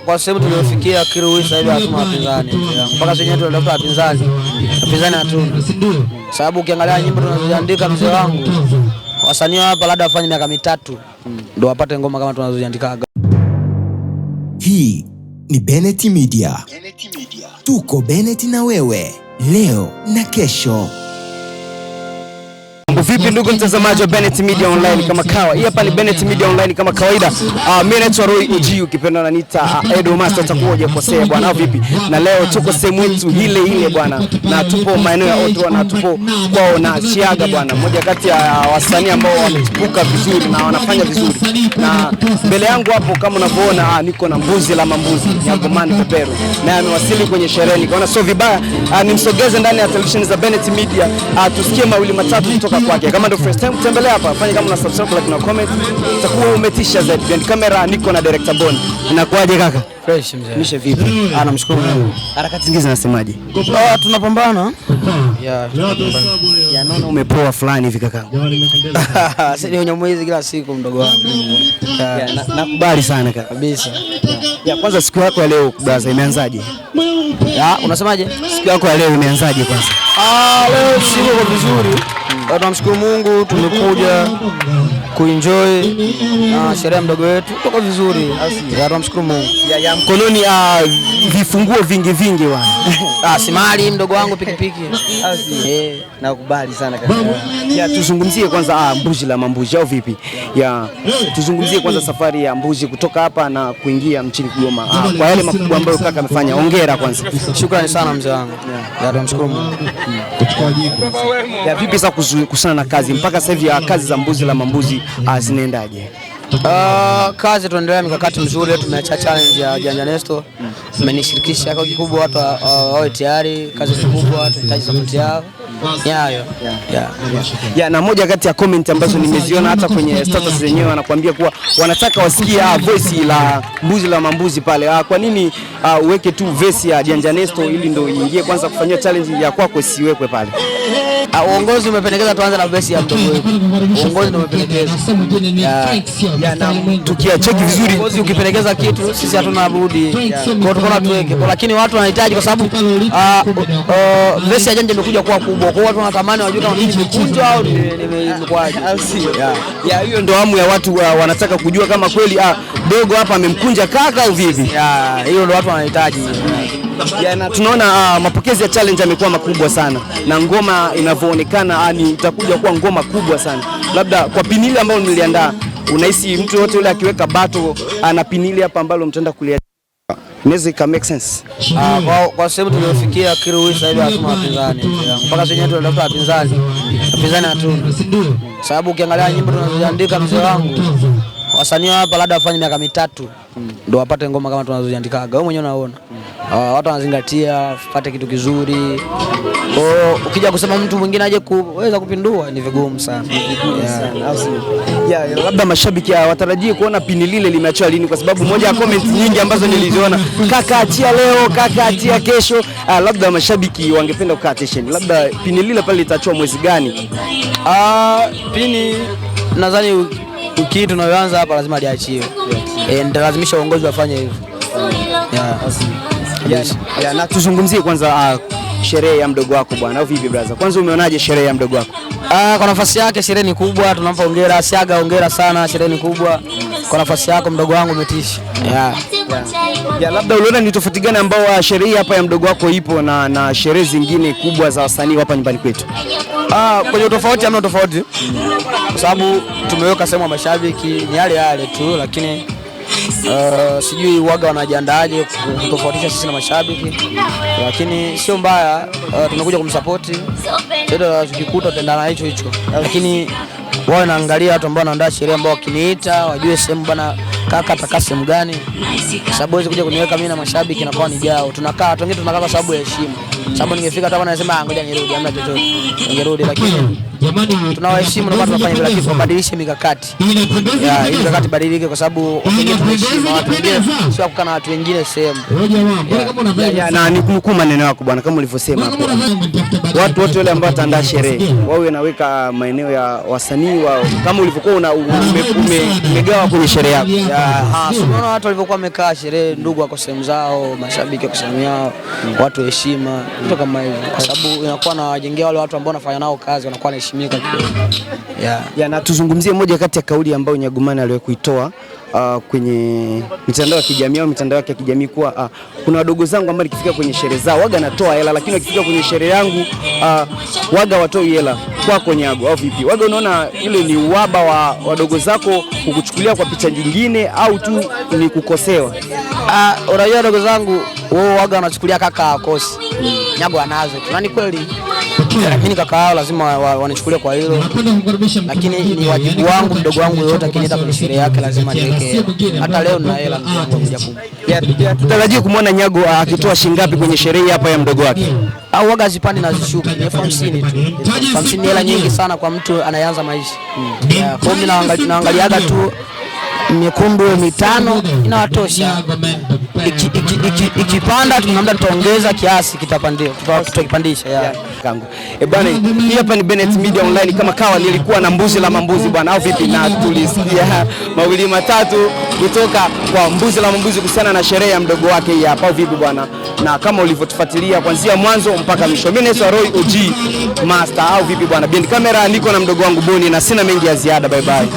Kwa sehemu tuliofikia Kiru sasa hivi hatuna wapinzani. Mpaka sasa tunatafuta wapinzani. Wapinzani hatuna. Sababu ukiangalia nyimbo tunazoziandika mzee wangu, wasanii hapa labda wafanye miaka 3 ndio wapate ngoma kama tunazoziandika. Hii ni Bennett Media. Tuko Bennett na wewe leo na kesho. Vipi ndugu mtazamaji wa Bennett Media Online kama kawa. Hii hapa ni Bennett Media Online kama kawaida. Mimi naitwa Roy Uji, ukipenda unaniita Edo Master, utakuja kukosea bwana. Vipi? Na leo tuko sehemu yetu ile bwana. Na tupo maeneo ya Otro na tupo kwao na Chiaga bwana. Mmoja kati ya wasanii ambao wamechipuka vizuri na wanafanya vizuri. Na mbele yangu hapo kama unavyoona niko na Mbuzi la Mambuzi, Nyagoman Pepero. Na amewasili kwenye sherehe. Nikaona sio vibaya nimsogeze ndani ya television za Bennett Media tusikie mawili matatu kutoka kwake. Kama ndio first time kutembelea hapa, fanya kama una subscribe, like na comment, utakuwa umetisha zaidi. Behind camera niko na director Bond. Inakuaje kaka? Fresh mzee. Nishe vipi? Namshukuru Mungu. Harakati zingine zinasemaje? Tunapambana. Ya naona umepoa fulani hivi kaka. Sasa ni unyamwezi kila siku mdogo wangu. Nakubali sana kaka. Kabisa. Ya kwanza siku yako ya leo brother imeanzaje? Unasemaje? Siku yako ya leo imeanzaje kwanza? Leo siku iko vizuri. Tunamshukuru Mungu, tumekuja kuenjoy sherehe mdogo wetu. Tuko vizuri. Tunamshukuru Mungu. Ya mkononi vifunguo vingi bwana. Simali mdogo wangu pikipiki. Nakubali sana kaka. Ya tuzungumzie kwanza Mbuzi la Mambuzi au vipi? Ya tuzungumzie kwanza safari ya Mbuzi kutoka hapa na kuingia mchini Kigoma. Kwa yale makubwa ambayo kaka amefanya. Hongera kwanza. Shukrani sana mzee wangu. Tunamshukuru Mungu. Ya vipi sasa kusana na kazi mpaka sasa hivi kazi za Mbuzi la Mambuzi zinaendaje? Kazi tunaendelea mikakati mzuri, tumeacha challenge ya Janja Nesto. Tumenishirikisha kwa kikubwa watu wawe tayari, kazi kubwa tunahitaji support yao. Ya na moja kati ya comment ambazo nimeziona hata kwenye status zenyewe wanakuambia kuwa wanataka wasikie voice la Mbuzi la Mambuzi pale. Kwa nini uweke tu verse ya Janja Nesto ili ndio iingie kwanza kufanyia challenge ya kwako siwekwe pale? Uongozi umependekeza tuanze na verse ya mdogo wetu. Uongozi ndio umependekeza. Tukiacheki vizuri, uongozi ukipendekeza kitu sisi hatuna budi. Kwa tunaona tuweke. Lakini watu wanahitaji kwa sababu verse ya Janja imekuja kuwa kubwa. Kwa hiyo watu wanatamani wajue kama mimi nimekunjwa au nimekwaje. Ya hiyo ndio hamu ya watu wanataka kujua kama kweli dogo hapa amemkunja kaka au vipi. Hiyo ndio watu wanahitaji. Na tunaona mapokezi ya challenge yamekuwa makubwa sana na ngoma inavyoonekana itakuja kuwa ngoma kubwa sana. Labda kwa pinili ambalo niliandaa, unahisi mtu yote yule akiweka battle ana pinili hapa ambalo mtaenda kulia inaweza make sense? Kwa sehemu tuliofikia Kiru sasa hivi hatuna wapinzani. Mpaka sasa tunatafuta wapinzani. Wapinzani hatuna. Sababu ukiangalia nyimbo tunazoziandika mzee wangu, wasanii hapa labda wafanye miaka 3 ndio wapate ngoma kama tunazoziandika. Wewe mwenyewe unaona. Watu wanazingatia pate kitu kizuri. Ukija kusema mtu mwingine aje kuweza kupindua ni vigumu sana. Labda mashabiki watarajie kuona pini lile limeachwa lini, kwa sababu moja ya comment nyingi ambazo niliziona, kaka achia leo, kaka achia kesho. Labda mashabiki wangependa kukaa attention. Labda pini lile pale litaachwa mwezi gani? Pini nadhani wiki tunayoanza hapa lazima liachiwe. Nitalazimisha uongozi wafanye hivyo. Na tuzungumzie kwanza sherehe ya mdogo wako bwana au vipi brother? Kwanza umeonaje sherehe ya mdogo wako? Kwa nafasi yake sherehe ni kubwa, tunampa hongera. Siaga hongera sana, sherehe ni kubwa. Kwa nafasi yako mdogo wangu umetisha. Labda uliona ni tofauti gani ambao sherehe hapa ya mdogo wako ipo na sherehe zingine kubwa za wasanii hapa nyumbani kwetu? Kwenye tofauti hamna tofauti. Kwa sababu tumeweka sehemu ya mashabiki ni yale tu, lakini sijui waga wanajiandaaje kutofautisha sisi na mashabiki, lakini sio mbaya. Tumekuja kumsupport, ndio tukikuta tutaendana hicho, lakini wao naangalia watu ambao wanaandaa sherehe ambao wakiniita wajue sehemu bana kaka atakaa sehemu gani, sababu hizo kuja kuniweka mimi na mashabiki na kwa ni jao. Tunakaa watu wengine tunakaa kwa sababu ya heshima. Sababu ningefika hata wanasema ngoja nirudi, hamna chochote. Ningerudi, lakini tunawaheshimu na watu wafanye vile, lakini wabadilishe mikakati. Hii mikakati badilike, kwa sababu wengine tunaheshimu watu wengine, sio kukaa na watu wengine sehemu. Na nikumbuka maneno yako bwana, kama ulivyosema hapo, watu wote wale ambao wataandaa sherehe wawe naweka maeneo ya wasanii wao, kama ulivyokuwa umegawa kwenye sherehe yako. Unaona watu walivyokuwa wamekaa sherehe, ndugu wako sehemu zao, mashabiki wako sehemu yao, watu heshima, kitu kama hivyo, kwa sababu inakuwa na wajengea wale watu ambao wanafanya nao kazi, wanakuwa wanaheshimika kidogo. Na tuzungumzie moja kati ya kauli ambayo Nyagumani aliwahi kuitoa kwenye mitandao ya kijamii au mitandao yake ya kijamii kuwa kuna wadogo zangu ambao nikifika kwenye sherehe zao waga natoa hela, lakini wakifika kwenye sherehe yangu waga watoi hela. Kwako Nyago au vipi? Waga unaona ile ni uhaba wa wadogo zako kukuchukulia kwa picha nyingine au tu ni kukosewa? Unajua wadogo zangu wao waga wanachukulia kaka akosi. Nyago anazo tu. Na ni kweli. Mimi kaka yao lazima wanichukulie kwa hilo. Lakini ni wajibu wangu, mdogo wangu yote akiniita kwenye sherehe yake lazima niweke. Hata leo nina hela tutarajie kumwona Nyago akitoa shilingi ngapi kwenye sherehe hapa ya mdogo wake? Au waga zipande na zishuke, ni 50 tu. 50 ni hela nyingi sana kwa mtu anayeanza maisha. Kwa hiyo naangaliaga tu mekundu 5 inawatosha. Ikipanda tunaomba tutaongeza kiasi, kitapandia tutakipandisha kangu. Bwana, hii hapa ni Bennett Media Online. Kama kawa nilikuwa na mbuzi la mambuzi bwana, au vipi? Na tulisikia mawili matatu kutoka kwa mbuzi la mambuzi kuhusiana na sherehe ya mdogo wake hii hapa, au vipi bwana? Na kama ulivyotufuatilia kuanzia mwanzo mpaka mwisho, mimi naitwa Roy OG Master, au vipi bwana? Behind camera niko na mdogo wangu Boni na sina mengi ya ziada. Bye bye.